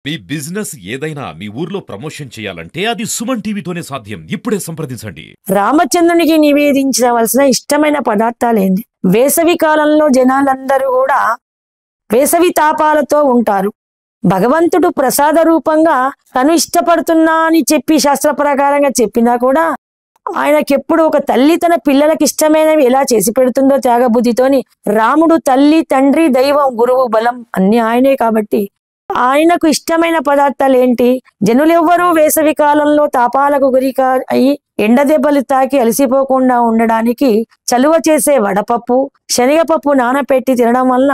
మీ business ఏదైనా మీ ఊర్లో promotion చేయాలంటే అది సుమన్ టీవీతోనే సాధ్యం. ఇప్పుడే సంప్రదించండి. రామచంద్రునికి నివేదించవలసిన ఇష్టమైన పదార్థాలేంది? వేసవి కాలంలో జనాలందరూ కూడా వేసవి తాపాలతో ఉంటారు. భగవంతుడు ప్రసాద రూపంగా తను ఇష్టపడుతున్నా అని చెప్పి శాస్త్ర ప్రకారంగా చెప్పినా కూడా ఆయనకెప్పుడు ఒక తల్లి తన పిల్లలకి ఇష్టమైనవి ఎలా చేసి పెడుతుందో త్యాగబుద్ధితోని, రాముడు తల్లి తండ్రి దైవం గురువు బలం అన్ని ఆయనే కాబట్టి ఆయనకు ఇష్టమైన పదార్థాలు ఏంటి? జనులెవ్వరూ వేసవి కాలంలో తాపాలకు గురిక అయి ఎండదెబ్బలు తాకి అలసిపోకుండా ఉండడానికి చలువ చేసే వడపప్పు, శనగపప్పు నానపెట్టి తినడం వల్ల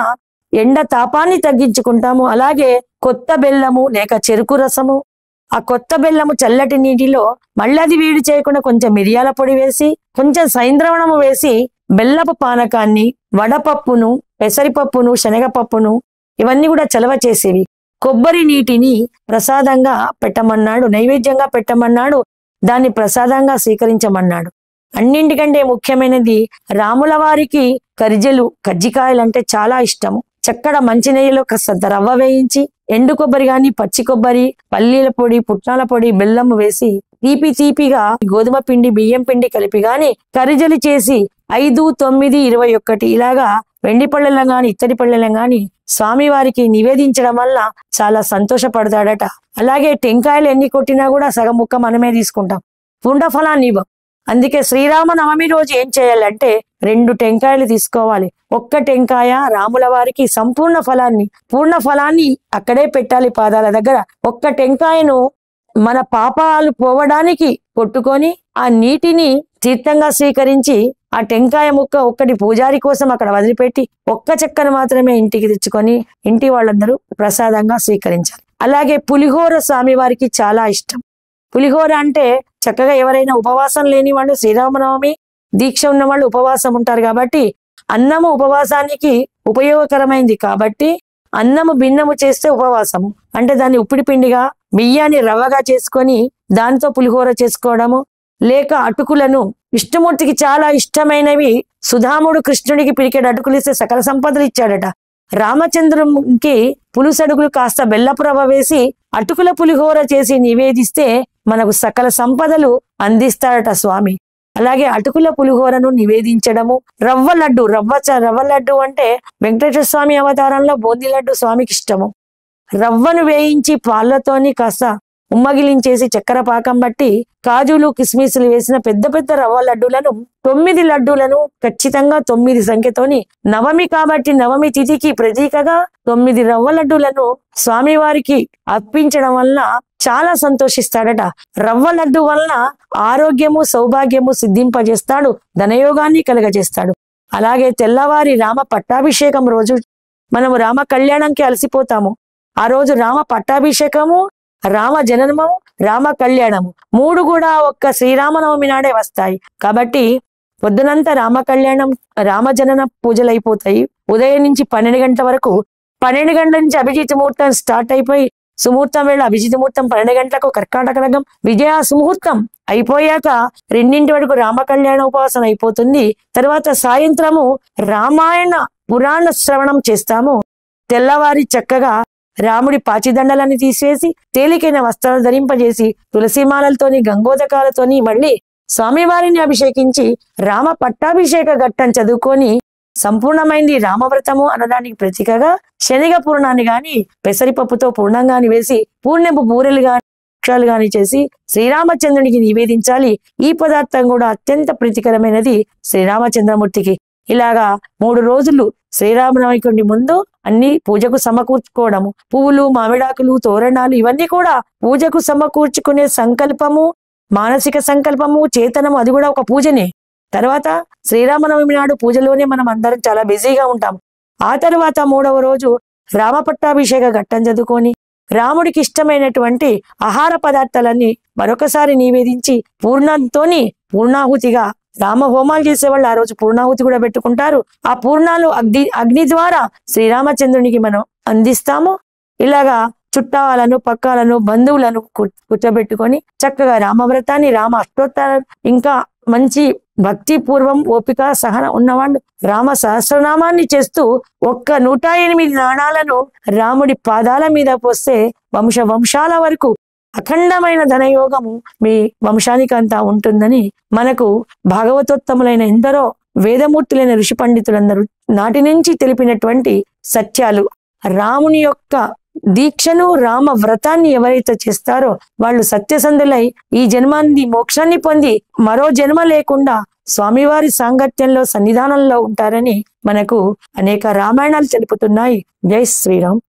ఎండ తాపాన్ని తగ్గించుకుంటాము. అలాగే కొత్త బెల్లము లేక చెరుకు రసము, ఆ కొత్త బెల్లము చల్లటి నీటిలో మళ్ళీ వేడి చేయకుండా కొంచెం మిరియాల పొడి వేసి కొంచెం సైంద్రవణము వేసి బెల్లపు పానకాన్ని, వడపప్పును, పెసరిపప్పును, శనగపప్పును ఇవన్నీ కూడా చలవ చేసేవి. కొబ్బరి నీటిని ప్రసాదంగా పెట్టమన్నాడు, నైవేద్యంగా పెట్టమన్నాడు, దాన్ని ప్రసాదంగా స్వీకరించమన్నాడు. అన్నింటికంటే ముఖ్యమైనది రాముల వారికి కరిజలు కజ్జికాయలు అంటే చాలా ఇష్టము. చక్కడ మంచినెయ్యిలో కాస్తంత రవ్వ వేయించి ఎండు కొబ్బరి గాని పచ్చి కొబ్బరి, పల్లీల పొడి, పుట్నాల పొడి, బెల్లం వేసి తీపిగా గోధుమ పిండి బియ్యం పిండి కలిపి గాని కరిజలు చేసి 5, 9, 21 ఇలాగా వెండి పళ్ళెలం గాని ఇత్తడి పళ్ళెలం గాని స్వామి వారికి నివేదించడం వల్ల చాలా సంతోషపడతాడట. అలాగే టెంకాయలు ఎన్ని కొట్టినా కూడా సగం ముక్క మనమే తీసుకుంటాం, పుండఫలాన్ని ఇవ్వం. అందుకే శ్రీరామ నవమి రోజు ఏం చేయాలంటే 2 టెంకాయలు తీసుకోవాలి. ఒక్క టెంకాయ రాముల వారికి సంపూర్ణ ఫలాన్ని, పూర్ణ ఫలాన్ని అక్కడే పెట్టాలి పాదాల దగ్గర. ఒక్క టెంకాయను మన పాపాలు పోవడానికి కొట్టుకొని ఆ నీటిని తీర్థంగా స్వీకరించి ఆ టెంకాయ ముక్క ఒక్కటి పూజారి కోసం అక్కడ వదిలిపెట్టి ఒక్క చెక్కను మాత్రమే ఇంటికి తెచ్చుకొని ఇంటి వాళ్ళందరూ ప్రసాదంగా స్వీకరించాలి. అలాగే పులిహోర స్వామి వారికి చాలా ఇష్టం. పులిహోర అంటే చక్కగా ఎవరైనా ఉపవాసం లేని వాళ్ళు, శ్రీరామనవమి దీక్ష ఉన్న వాళ్ళు ఉపవాసం ఉంటారు కాబట్టి అన్నము ఉపవాసానికి ఉపయోగకరమైంది కాబట్టి అన్నము భిన్నము చేస్తే ఉపవాసము అంటే దాన్ని ఉప్పిడి పిండిగా బియ్యాన్ని రవ్వగా చేసుకొని దాంతో పులిహోర చేసుకోవడము. లేక అటుకులను విష్ణుమూర్తికి చాలా ఇష్టమైనవి, సుధాముడు కృష్ణుడికి పిరికెడు అటుకులు ఇస్తే సకల సంపదలు ఇచ్చాడట. రామచంద్రునికి పులుసడుగులు కాస్త బెల్లపు రవ్వ వేసి అటుకుల పులిహోర చేసి నివేదిస్తే మనకు సకల సంపదలు అందిస్తాడట స్వామి. అలాగే అటుకుల పులిహోరను నివేదించడము. రవ్వ లడ్డు అంటే వెంకటేశ్వర స్వామి అవతారంలో బూందీ లడ్డు స్వామికి ఇష్టము. రవ్వను వేయించి పాలతోని కాస్త ఉమ్మగిలించేసి చక్కెర పాకం బట్టి కాజులు కిస్మిస్లు వేసిన పెద్ద రవ్వ లడ్డూలను 9 లడ్డూలను ఖచ్చితంగా 9 సంఖ్యతోని, నవమి కాబట్టి నవమి తిథికి ప్రతీకగా 9 రవ్వ లడ్డూలను స్వామివారికి అర్పించడం వల్ల చాలా సంతోషిస్తాడట. రవ్వ లడ్డు వలన ఆరోగ్యము సౌభాగ్యము సిద్ధింపజేస్తాడు, ధనయోగాన్ని కలగజేస్తాడు. అలాగే తెల్లవారి రామ పట్టాభిషేకం రోజు మనము రామ కళ్యాణంకి అలసిపోతాము. ఆ రోజు రామ పట్టాభిషేకము, రామ జననము, రామ కళ్యాణము 3 కూడా ఒక్క శ్రీరామనవమి నాడే వస్తాయి. కాబట్టి పొద్దునంతా రామ కళ్యాణం, రామ జనన పూజలు అయిపోతాయి. ఉదయం నుంచి 12 గంటల వరకు, 12 గంటల నుంచి అభిజిత్ ముహూర్తం స్టార్ట్ అయిపోయి సుముహూర్తం వేళ అభిజిత్ ముహూర్తం 12 గంటలకు కర్కాటక లగ్నం విజయ సుముహూర్తం అయిపోయాక 2 వరకు రామ కళ్యాణ ఉపాసన అయిపోతుంది. తర్వాత సాయంత్రము రామాయణ పురాణ శ్రవణం చేస్తాము. తెల్లవారి చక్కగా రాముడి పాచిదండలని తీసివేసి తేలికైన వస్త్రాలు ధరింపజేసి తులసిమాలతోని గంగోదకాలతోని మళ్ళీ స్వామివారిని అభిషేకించి రామ పట్టాభిషేక ఘట్టం చదువుకొని సంపూర్ణమైంది రామవ్రతము అనడానికి ప్రతీకగా శనగ పూర్ణాన్ని గాని పెసరిపప్పుతో పూర్ణంగాని వేసి పూర్ణపు బూరెలు గాని అక్షరాలు గాని చేసి శ్రీరామచంద్రునికి నివేదించాలి. ఈ పదార్థం కూడా అత్యంత ప్రీతికరమైనది శ్రీరామచంద్రమూర్తికి. ఇలాగా 3 రోజులు శ్రీరామనవమికి ముందు అన్ని పూజకు సమకూర్చుకోవడము, పువ్వులు, మామిడాకులు, తోరణాలు ఇవన్నీ కూడా పూజకు సమకూర్చుకునే సంకల్పము, మానసిక సంకల్పము, చేతనము, అది కూడా ఒక పూజనే. తర్వాత శ్రీరామనవమి నాడు పూజలోనే మనం అందరం చాలా బిజీగా ఉంటాం. ఆ తర్వాత 3వ రోజు రామ పట్టాభిషేక ఘట్టం చదువుకొని రాముడికి ఇష్టమైనటువంటి ఆహార పదార్థాలన్నీ మరొకసారి నివేదించి పూర్ణాహుతిగా రామ హోమాలు చేసేవాళ్ళు ఆ రోజు పూర్ణాహుతి కూడా పెట్టుకుంటారు. ఆ పూర్ణాలు అగ్ని ద్వారా శ్రీరామచంద్రునికి మనం అందిస్తాము. ఇలాగా చుట్టాలను, పక్కాలను, బంధువులను కూర్చోబెట్టుకొని చక్కగా రామవ్రతాన్ని, రామ అష్టోత్తరాలు, ఇంకా మంచి భక్తి పూర్వం ఓపిక సహన ఉన్నవాళ్ళు రామ సహస్రనామాన్ని చేస్తూ ఒక్క 108 నాణాలను రాముడి పాదాల మీద పోస్తే వంశాల వరకు అఖండమైన ధనయోగము మీ వంశానికంతా ఉంటుందని మనకు భాగవతోత్తములైన ఎందరో వేదమూర్తులైన ఋషి పండితులందరూ నాటి నుంచి తెలిపినటువంటి సత్యాలు. రాముని యొక్క దీక్షను రామ వ్రతాన్ని ఎవరైతే చేస్తారో వాళ్ళు సత్యసంధులై ఈ జన్మాన్ని మోక్షాన్ని పొంది మరో జన్మ లేకుండా స్వామివారి సాంగత్యంలో సన్నిధానంలో ఉంటారని మనకు అనేక రామాయణాలు తెలుపుతున్నాయి. జై శ్రీరామ్.